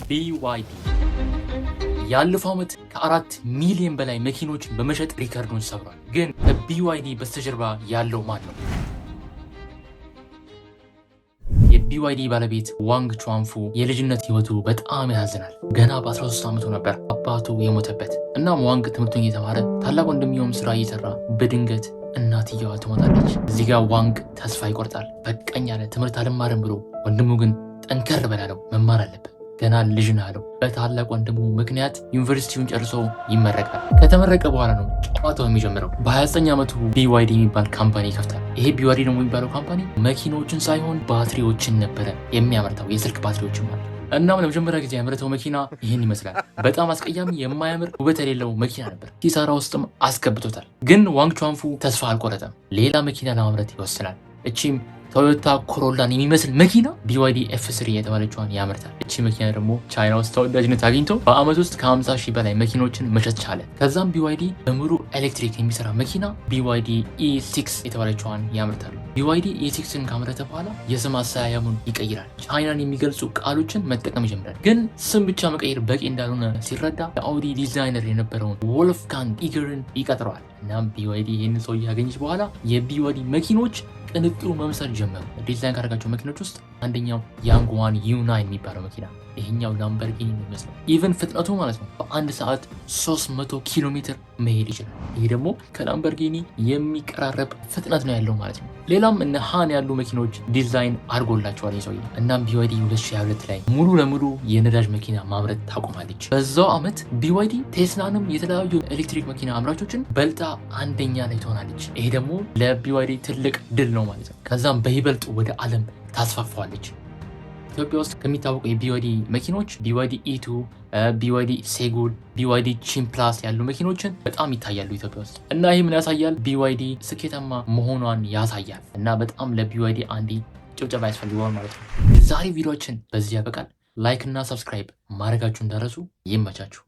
BYD ያለፈው ዓመት ከ4 ሚሊዮን በላይ መኪኖችን በመሸጥ ሪከርዱን ሰብሯል። ግን ከBYD በስተጀርባ ያለው ማን ነው? የBYD ባለቤት ዋንግ ቹዋንፉ የልጅነት ህይወቱ በጣም ያሳዝናል። ገና በ13 ዓመቱ ነበር አባቱ የሞተበት። እናም ዋንግ ትምህርቱን እየተማረ ታላቅ ወንድምየውም ስራ እየሰራ በድንገት እናትየዋ ትሞታለች። እዚህ ጋር ዋንግ ተስፋ ይቆርጣል። በቃኝ አለ፣ ትምህርት አልማርም ብሎ። ወንድሙ ግን ጠንከር በላለው፣ መማር አለበት፣ ገና ልጅ ነህ አለው። በታላቅ ወንድሙ ምክንያት ዩኒቨርሲቲውን ጨርሶ ይመረቃል። ከተመረቀ በኋላ ነው ጨዋታው የሚጀምረው። በ29 ዓመቱ BYD የሚባል ካምፓኒ ይከፍታል። ይሄ BYD ደግሞ የሚባለው ካምፓኒ መኪኖችን ሳይሆን ባትሪዎችን ነበረ የሚያመርተው፣ የስልክ ባትሪዎችን ማለት። እናም ለመጀመሪያ ጊዜ ያመረተው መኪና ይህን ይመስላል። በጣም አስቀያሚ፣ የማያምር፣ ውበት የሌለው መኪና ነበር። ኪሳራ ውስጥም አስገብቶታል። ግን ዋንግ ቹዋንፉ ተስፋ አልቆረጠም። ሌላ መኪና ለማምረት ይወስናል። እቺም ቶዮታ ኮሮላን የሚመስል መኪና BYD F3 የተባለችዋን ያመርታል። እቺ መኪና ደግሞ ቻይና ውስጥ ተወዳጅነት አግኝቶ በአመት ውስጥ ከ50,000 በላይ መኪኖችን መሸጥ ቻለ። ከዛም BYD በሙሉ ኤሌክትሪክ የሚሰራ መኪና BYD E6 የተባለችዋን ያመርታሉ። BYD E6ን ካመረተ በኋላ የስም አሰያየሙን ይቀይራል። ቻይናን የሚገልጹ ቃሎችን መጠቀም ይጀምራል። ግን ስም ብቻ መቀየር በቂ እንዳልሆነ ሲረዳ የአውዲ ዲዛይነር የነበረውን ወልፍጋንግ ኢገርን ይቀጥረዋል። እናም BYD ይህንን ሰው ያገኘች በኋላ የBYD መኪኖች ቅንጡ መምሰል ጀመሩ። ዲዛይን ካደረጋቸው መኪኖች ውስጥ አንደኛው ያንግዋን U9 የሚባለው መኪና፣ ይሄኛው ላምበርጊኒ የሚመስለው፣ ኢቨን ፍጥነቱ ማለት ነው በአንድ ሰዓት 300 ኪሎ ሜትር መሄድ ይችላል። ይሄ ደግሞ ከላምበርጊኒ የሚቀራረብ ፍጥነት ነው ያለው ማለት ነው። ሌላም እነ ሃን ያሉ መኪኖች ዲዛይን አድርጎላቸዋል የሰውዬ። እናም BYD 2022 ላይ ሙሉ ለሙሉ የነዳጅ መኪና ማምረት ታቆማለች። በዛው ዓመት BYD ቴስላንም የተለያዩ ኤሌክትሪክ መኪና አምራቾችን በልጣ አንደኛ ላይ ትሆናለች። ይሄ ደግሞ ለBYD ትልቅ ድል ነው ማለት ነው። ከዛም በይበልጥ ወደ ዓለም ታስፋፋዋለች። ኢትዮጵያ ውስጥ ከሚታወቁ የBYD መኪኖች BYD E2፣ BYD ሴጉል፣ BYD ቺምፕላስ ያሉ መኪኖችን በጣም ይታያሉ ኢትዮጵያ ውስጥ። እና ይህ ምን ያሳያል? BYD ስኬታማ መሆኗን ያሳያል። እና በጣም ለBYD አንዴ ጭብጨባ ያስፈልገዋል ማለት ነው። ዛሬ ቪዲዮችን በዚህ ያበቃል። ላይክ እና ሰብስክራይብ ማድረጋችሁ እንዳረሱ። ይመቻችሁ።